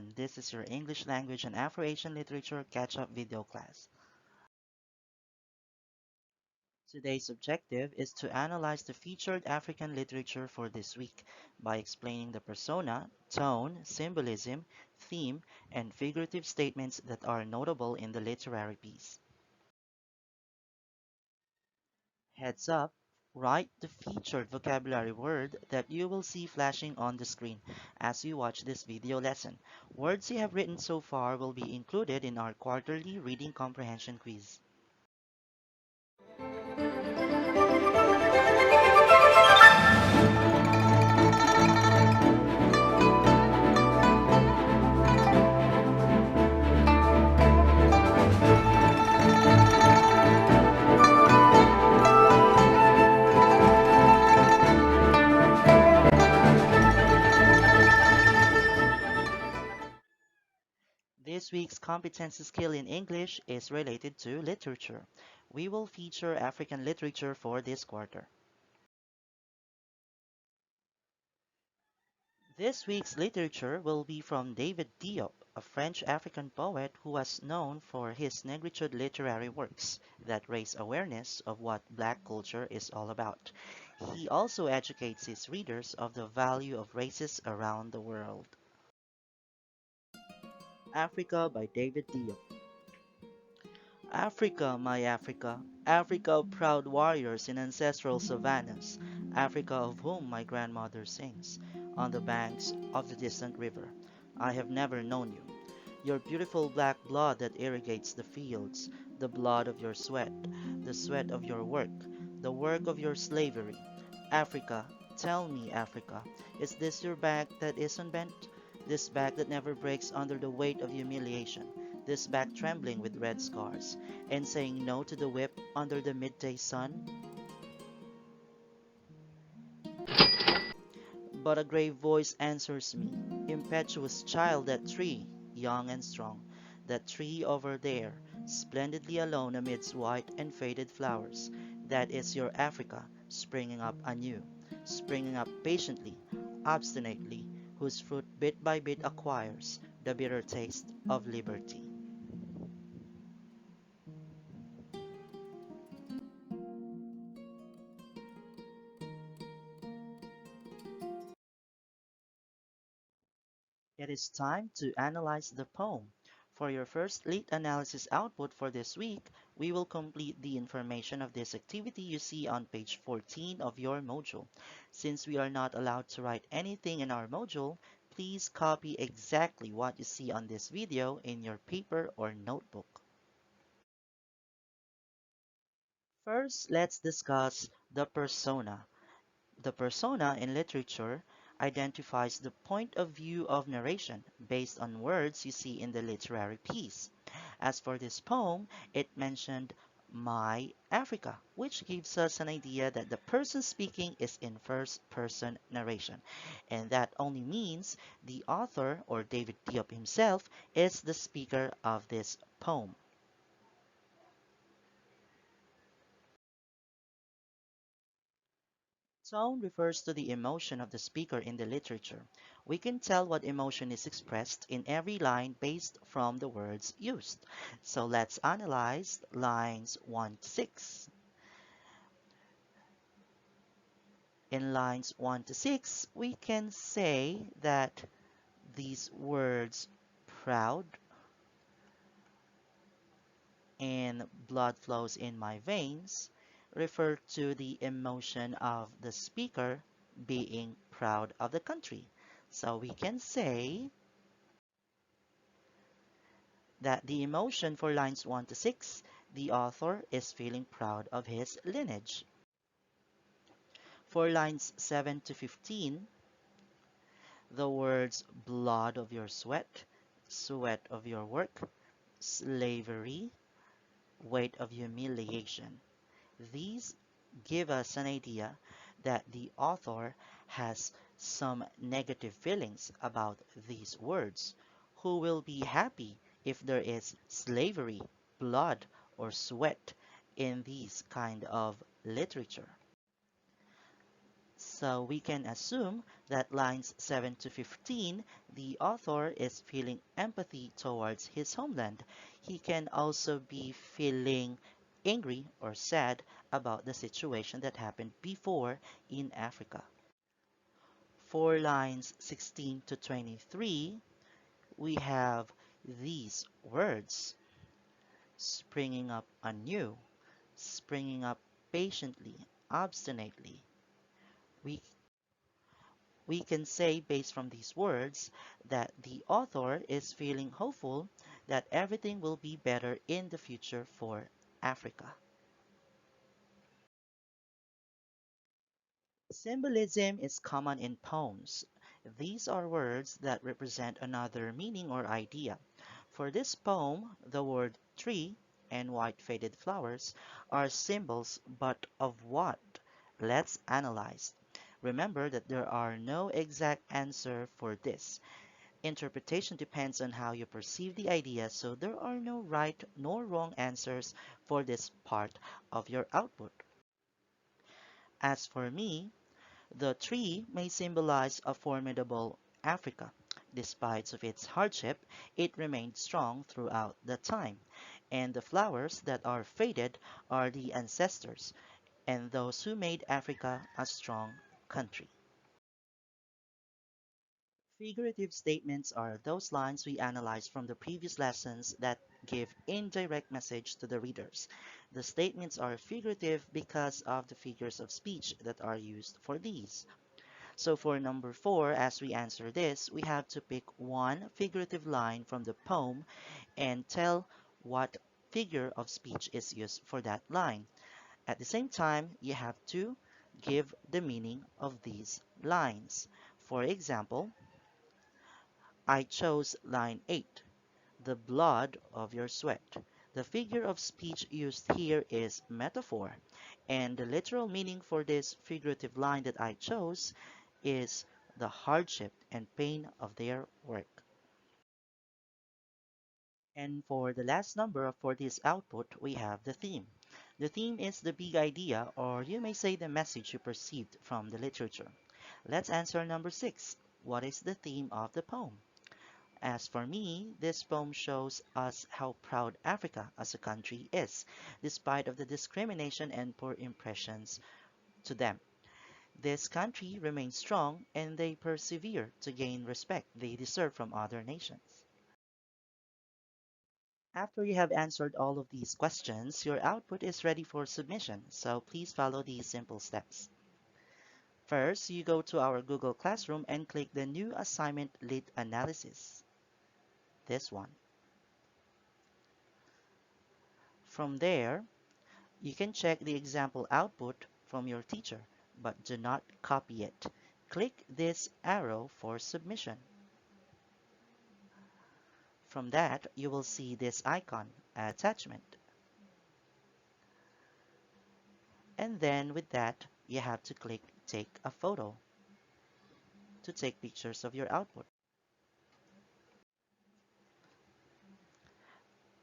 everyone, this is your English language and Afro-Asian literature catch-up video class. Today's objective is to analyze the featured African literature for this week by explaining the persona, tone, symbolism, theme, and figurative statements that are notable in the literary piece. Heads up, write the featured vocabulary word that you will see flashing on the screen as you watch this video lesson. Words you have written so far will be included in our quarterly reading comprehension quiz. This week's competency skill in English is related to literature. We will feature African literature for this quarter. This week's literature will be from David Diop, a French African poet who was known for his negritude literary works that raise awareness of what Black culture is all about. He also educates his readers of the value of races around the world. Africa by David Diop. Africa, my Africa, Africa of proud warriors in ancestral savannas, Africa of whom my grandmother sings, on the banks of the distant river. I have never known you. Your beautiful black blood that irrigates the fields, the blood of your sweat, the sweat of your work, the work of your slavery. Africa, tell me, Africa, is this your back that is unbent? This back that never breaks under the weight of humiliation? This back trembling with red scars, and saying no to the whip under the midday sun? But a grave voice answers me, impetuous child, that tree, young and strong, that tree over there, splendidly alone amidst white and faded flowers, that is your Africa, springing up anew, springing up patiently, obstinately, whose fruit bit by bit acquires the bitter taste of liberty. It is time to analyze the poem. For your first lit analysis output for this week, we will complete the information of this activity you see on page 14 of your module. Since we are not allowed to write anything in our module, please copy exactly what you see on this video in your paper or notebook. First, let's discuss the persona. The persona in literature identifies the point of view of narration based on words you see in the literary piece. As for this poem, it mentioned my Africa, which gives us an idea that the person speaking is in first-person narration. And that only means the author, or David Diop himself, is the speaker of this poem. Tone refers to the emotion of the speaker in the literature. We can tell what emotion is expressed in every line based from the words used. So let's analyze lines 1 to 6. In lines 1 to 6, we can say that these words proud and blood flows in my veins refer to the emotion of the speaker being proud of the country. So we can say that the emotion for lines 1 to 6, the author is feeling proud of his lineage. For lines 7 to 15, the words blood of your sweat, sweat of your work, slavery, weight of humiliation. These give us an idea that the author has some negative feelings about these words, who will be happy if there is slavery, blood, or sweat in these kind of literature. So we can assume that lines 7 to 15, the author is feeling empathy towards his homeland. He can also be feeling angry or sad about the situation that happened before in Africa. For lines 16 to 23, we have these words: springing up anew, springing up patiently, obstinately. We, we can say, based from these words, that the author is feeling hopeful that everything will be better in the future for Africa. Symbolism is common in poems. These are words that represent another meaning or idea. For this poem, the word tree and white faded flowers are symbols, but of what? Let's analyze. Remember that there are no exact answer for this. Interpretation depends on how you perceive the idea, so there are no right nor wrong answers for this part of your output. As for me, the tree may symbolize a formidable Africa. Despite of its hardship, it remained strong throughout the time, and the flowers that are faded are the ancestors and those who made Africa a strong country. Figurative statements are those lines we analyzed from the previous lessons that give indirect message to the readers. The statements are figurative because of the figures of speech that are used for these. So for number 4, as we answer this, we have to pick one figurative line from the poem and tell what figure of speech is used for that line. At the same time, you have to give the meaning of these lines. For example, I chose line 8, the blood of your sweat. The figure of speech used here is metaphor, and the literal meaning for this figurative line that I chose is the hardship and pain of their work. And for the last number for this output, we have the theme. The theme is the big idea, or you may say the message you perceived from the literature. Let's answer number 6. What is the theme of the poem? As for me, this poem shows us how proud Africa as a country is, despite of the discrimination and poor impressions to them. This country remains strong and they persevere to gain respect they deserve from other nations. After you have answered all of these questions, your output is ready for submission, so please follow these simple steps. First, you go to our Google Classroom and click the new assignment Lit Analysis. This one. From there, you can check the example output from your teacher, but do not copy it. Click this arrow for submission. From that, you will see this icon, attachment. And then with that, you have to click take a photo to take pictures of your output.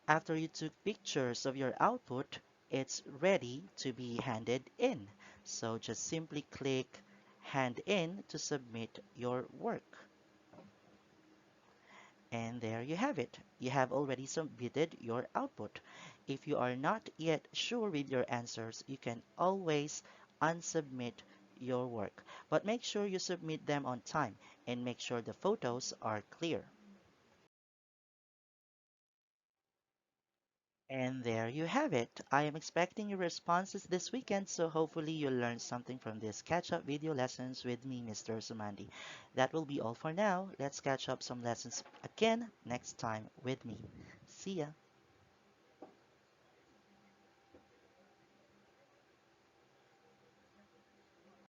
After you took pictures of your output, it's ready to be handed in. So just simply click hand in to submit your work. And there you have it. You have already submitted your output. If you are not yet sure with your answers, you can always unsubmit your work. But make sure you submit them on time and make sure the photos are clear. And there you have it. I am expecting your responses this weekend, so hopefully you'll learn something from this catch-up video lessons with me, Mr. Sumandi. That will be all for now. Let's catch up some lessons again next time with me. See ya!